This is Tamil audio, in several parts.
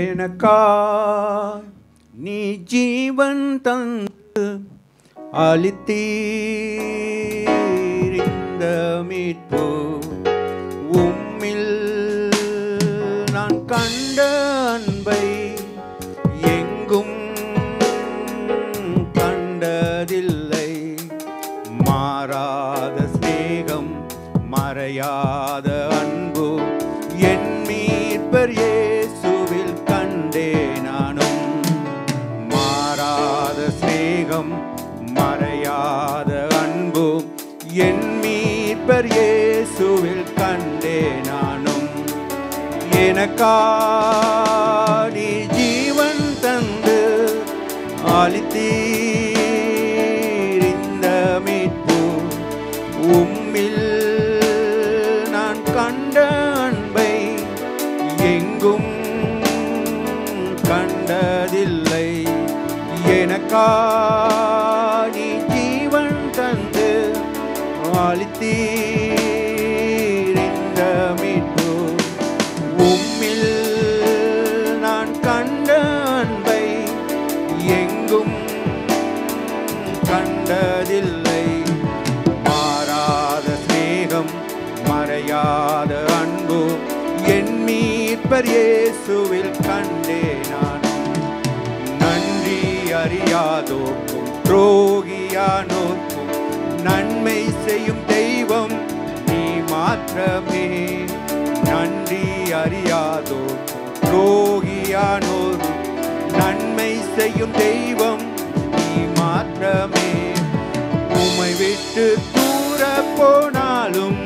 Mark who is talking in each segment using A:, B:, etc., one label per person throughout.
A: எனக்காய் நீ ஜீவன் தந்து அளித்தீர் இந்த மீட்பு உம்மில் நான் கண்ட அன்பை எங்கும் கண்டதில்லை. மாறாத சிநேகம் மறையாத அன்பு என் மீட்பர் இயேசுவில் கண்டே நானும். மாறாத சிநேகம் மறையாத அன்பு என் மீட்பர் இயேசுவில் கண்டே நானும். எனக்காய் நீ ஜீவன் தந்து அளித்தீர் இந்த மீட்பு உம்மில் நான் கண்ட அன்பை எங்கும் கண்டதில்லை. எனக்காய் நீ ஜீவன் தந்து அளித்தீர் இந்த மீட்பு உம்மில் நான் கண்ட அன்பை எங்கும் கண்டதில்லை. மாறாத சிநேகம் மறையாத அன்பு என் மீட்பர் இயேசுவில் கண்டே நானும். நன்றி அறியாதோர்க்கும் துரோகியானோர்க்கும் நன்மை செய்யும் தெய்வம் நீ மாத்திரமே. நன்றி அறியாதோர்க்கும் துரோகியானோர்க்கும் நன்மை செய்யும் தெய்வம் நீ மாத்திரமே. உம்மை விட்டு தூர போனாலும்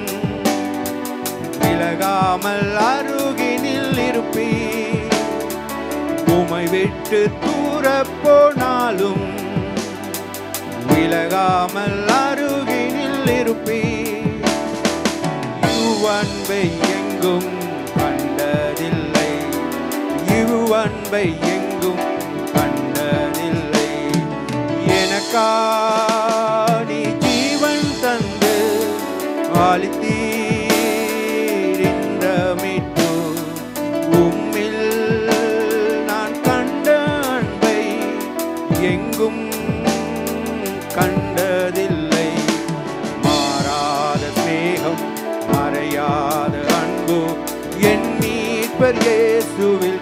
A: விலகாமல் அருகினில் இருப்பீர். உம்மை விட்டு தூர போனாலும் விலகாமல் அருகினில் இருப்பீர். இவ்வன்பை எங்கும் கண்டதில்லை, இவ்வன்பை எங்கும் கண்டதில்லை. எனக்காய் நீ ஜீவன் தந்து அளித்தீர் இந்த மீட்பு உம்மில் நான் கண்ட அன்பை எங்கும் கண்டதில்லை. மாறாத சிநேகம் மறையாத அன்பு என் மீட்பர் இயேசுவில்